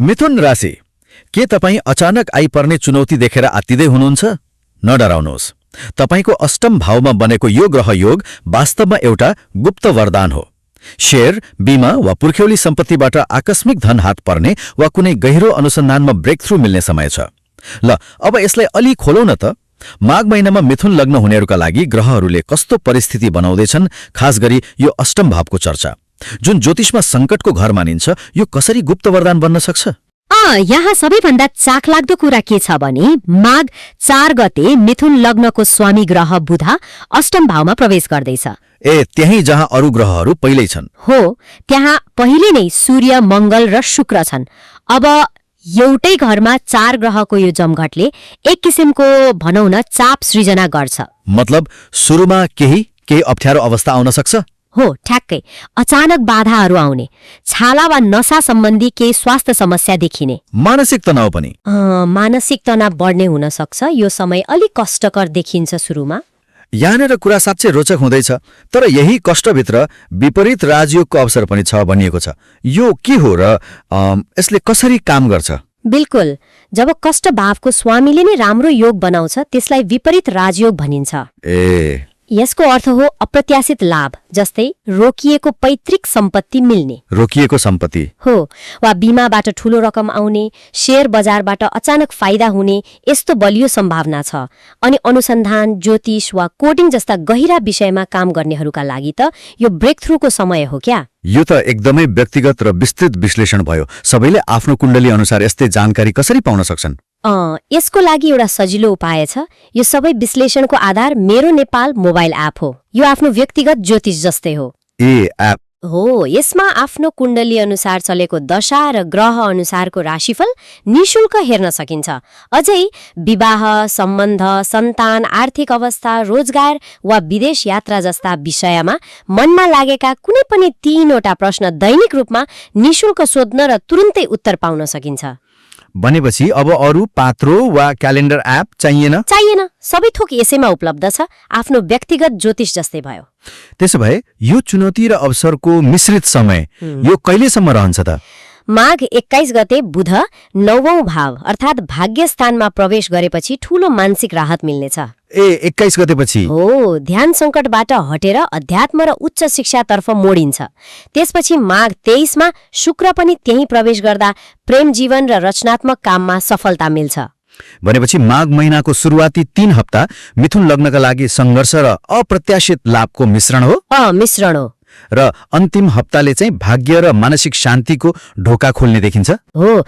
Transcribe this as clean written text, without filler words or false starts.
मिथुन राशि, के तपाईँ अचानक आइपर्ने चुनौती देखेर आत्तिदै हुनुहुन्छ? नडराउनुहोस्। तपाईको अष्टम भावमा बनेको यो ग्रह योग वास्तवमा एउटा गुप्त वरदान हो। शेयर, बीमा वा पुर्ख्यौली सम्पत्तिबाट आकस्मिक धन हात पर्ने वा कुनै गहिरो अनुसन्धानमा ब्रेक थ्रू मिल्ने समय छ। ल, अब यसलाई अलि खोलौं न त। माघ महिनामा मिथुन लग्न हुनेहरूका लागि ग्रहहरूले कस्तो परिस्थिति बनाउँदैछन्, खास गरी यो अष्टम भावको चर्चा, जुन ज्योतिषमा संकटको घर मानिन्छ, यो कसरी गुप्त वरदान बन्न सक्छ? यहाँ सबैभन्दा चाखलाग्दो कुरा के छ भने माघ 4 गते मिथुन लग्नको स्वामी ग्रह बुध अष्टम भावमा प्रवेश गर्दैछ। त्यही जहाँ अरू ग्रहहरू पहिल्यै छन्। हो, त्यहाँ पहिले नै सूर्य, मंगल र शुक्र छन्। अब एउटै घरमा 4 ग्रहको यो जमघटले एक किसिमको भनौं न चाप सृजना गर्छ। मतलब सुरुमा केही अप्ठ्यारो अवस्था आउन सक्छ। हो, ठ्याक्कै। अचानक बाधाहरू आउने, छाला वा नशा सम्बन्धी केही स्वास्थ्य समस्या देखिने, मानसिक तनाव पनि। मानसिक तनाव बढ्ने हुन सक्छ। यो समय अलिक कष्टकर देखिन्छ सुरुमा। यहाँनिर कुरा साँच्चै रोचक हुँदैछ। तर यही कष्टभित्र विपरीत राजयोगको अवसर पनि छ भनिएको छ। यो के हो र यसले कसरी काम गर्छ? बिल्कुल, जब कष्ट भावको स्वामीले नै राम्रो योग बनाउँछ त्यसलाई विपरीत राजयोग भनिन्छ। यसको अर्थ हो अप्रत्याशित लाभ, जस्तै रोकिएको पैतृक सम्पत्ति मिल्ने। रोकिएको सम्पत्ति हो, वा बीमाबाट ठूलो रकम आउने, शेयर बजारबाट अचानक फाइदा हुने, यस्तो बलियो सम्भावना छ। अनि अनुसन्धान, ज्योतिष वा कोडिङ जस्ता गहिरा विषयमा काम गर्नेहरूका लागि त यो ब्रेक थ्रूको समय हो क्या। यो त एकदमै व्यक्तिगत र विस्तृत विश्लेषण भयो। सबैले आफ्नो कुण्डली अनुसार यस्तै जानकारी कसरी पाउन सक्छन्? यसको लागि एउटा सजिलो उपाय छ। यो सबै विश्लेषणको आधार मेरो नेपाल मोबाइल एप हो। यो आफ्नो व्यक्तिगत ज्योतिष जस्तै हो। एप हो, यसमा आफ्नो कुण्डली अनुसार चलेको दशा र ग्रह अनुसारको राशिफल निशुल्क हेर्न सकिन्छ। अझै विवाह, सम्बन्ध, सन्तान, आर्थिक अवस्था, रोजगार वा विदेश यात्रा जस्ता विषयमा मनमा लागेका कुनै पनि 3वटा प्रश्न दैनिक रूपमा निशुल्क सोध्न र तुरुन्तै उत्तर पाउन सकिन्छ। भनेपछि अब अरू पात्रो वा क्यालेन्डर एप चाहिएन? सबै थोक यसैमा उपलब्ध छ। आफ्नो व्यक्तिगत ज्योतिष जस्तै भयो। त्यसो भए यो चुनौती र अवसरको मिश्रित समय यो कहिलेसम्म रहन्छ त? माघ 21 गते बुध 9औं भाव अर्थात् भाग्य स्थानमा प्रवेश गरेपछि ठूलो मानसिक राहत मिल्नेछ। 21 गतेपछि? हो, ध्यान संकटबाट हटेर अध्यात्म र उच्च शिक्षातर्फ मोडिन्छ। त्यसपछि माघ 23 मा शुक्र पनि त्यही प्रवेश गर्दा प्रेम जीवन र रचनात्मक काममा सफलता मिल्छ। भनेपछि माघ महिनाको सुरुवाती 3 हप्ता मिथुन लग्नका लागि संघर्ष र अप्रत्याशित लाभको मिश्रण हो। र अन्तिम हप्ताले चाहिँ भाग्य र मानसिक शान्तिको ढोका खोल्ने देखिन्छ। हो,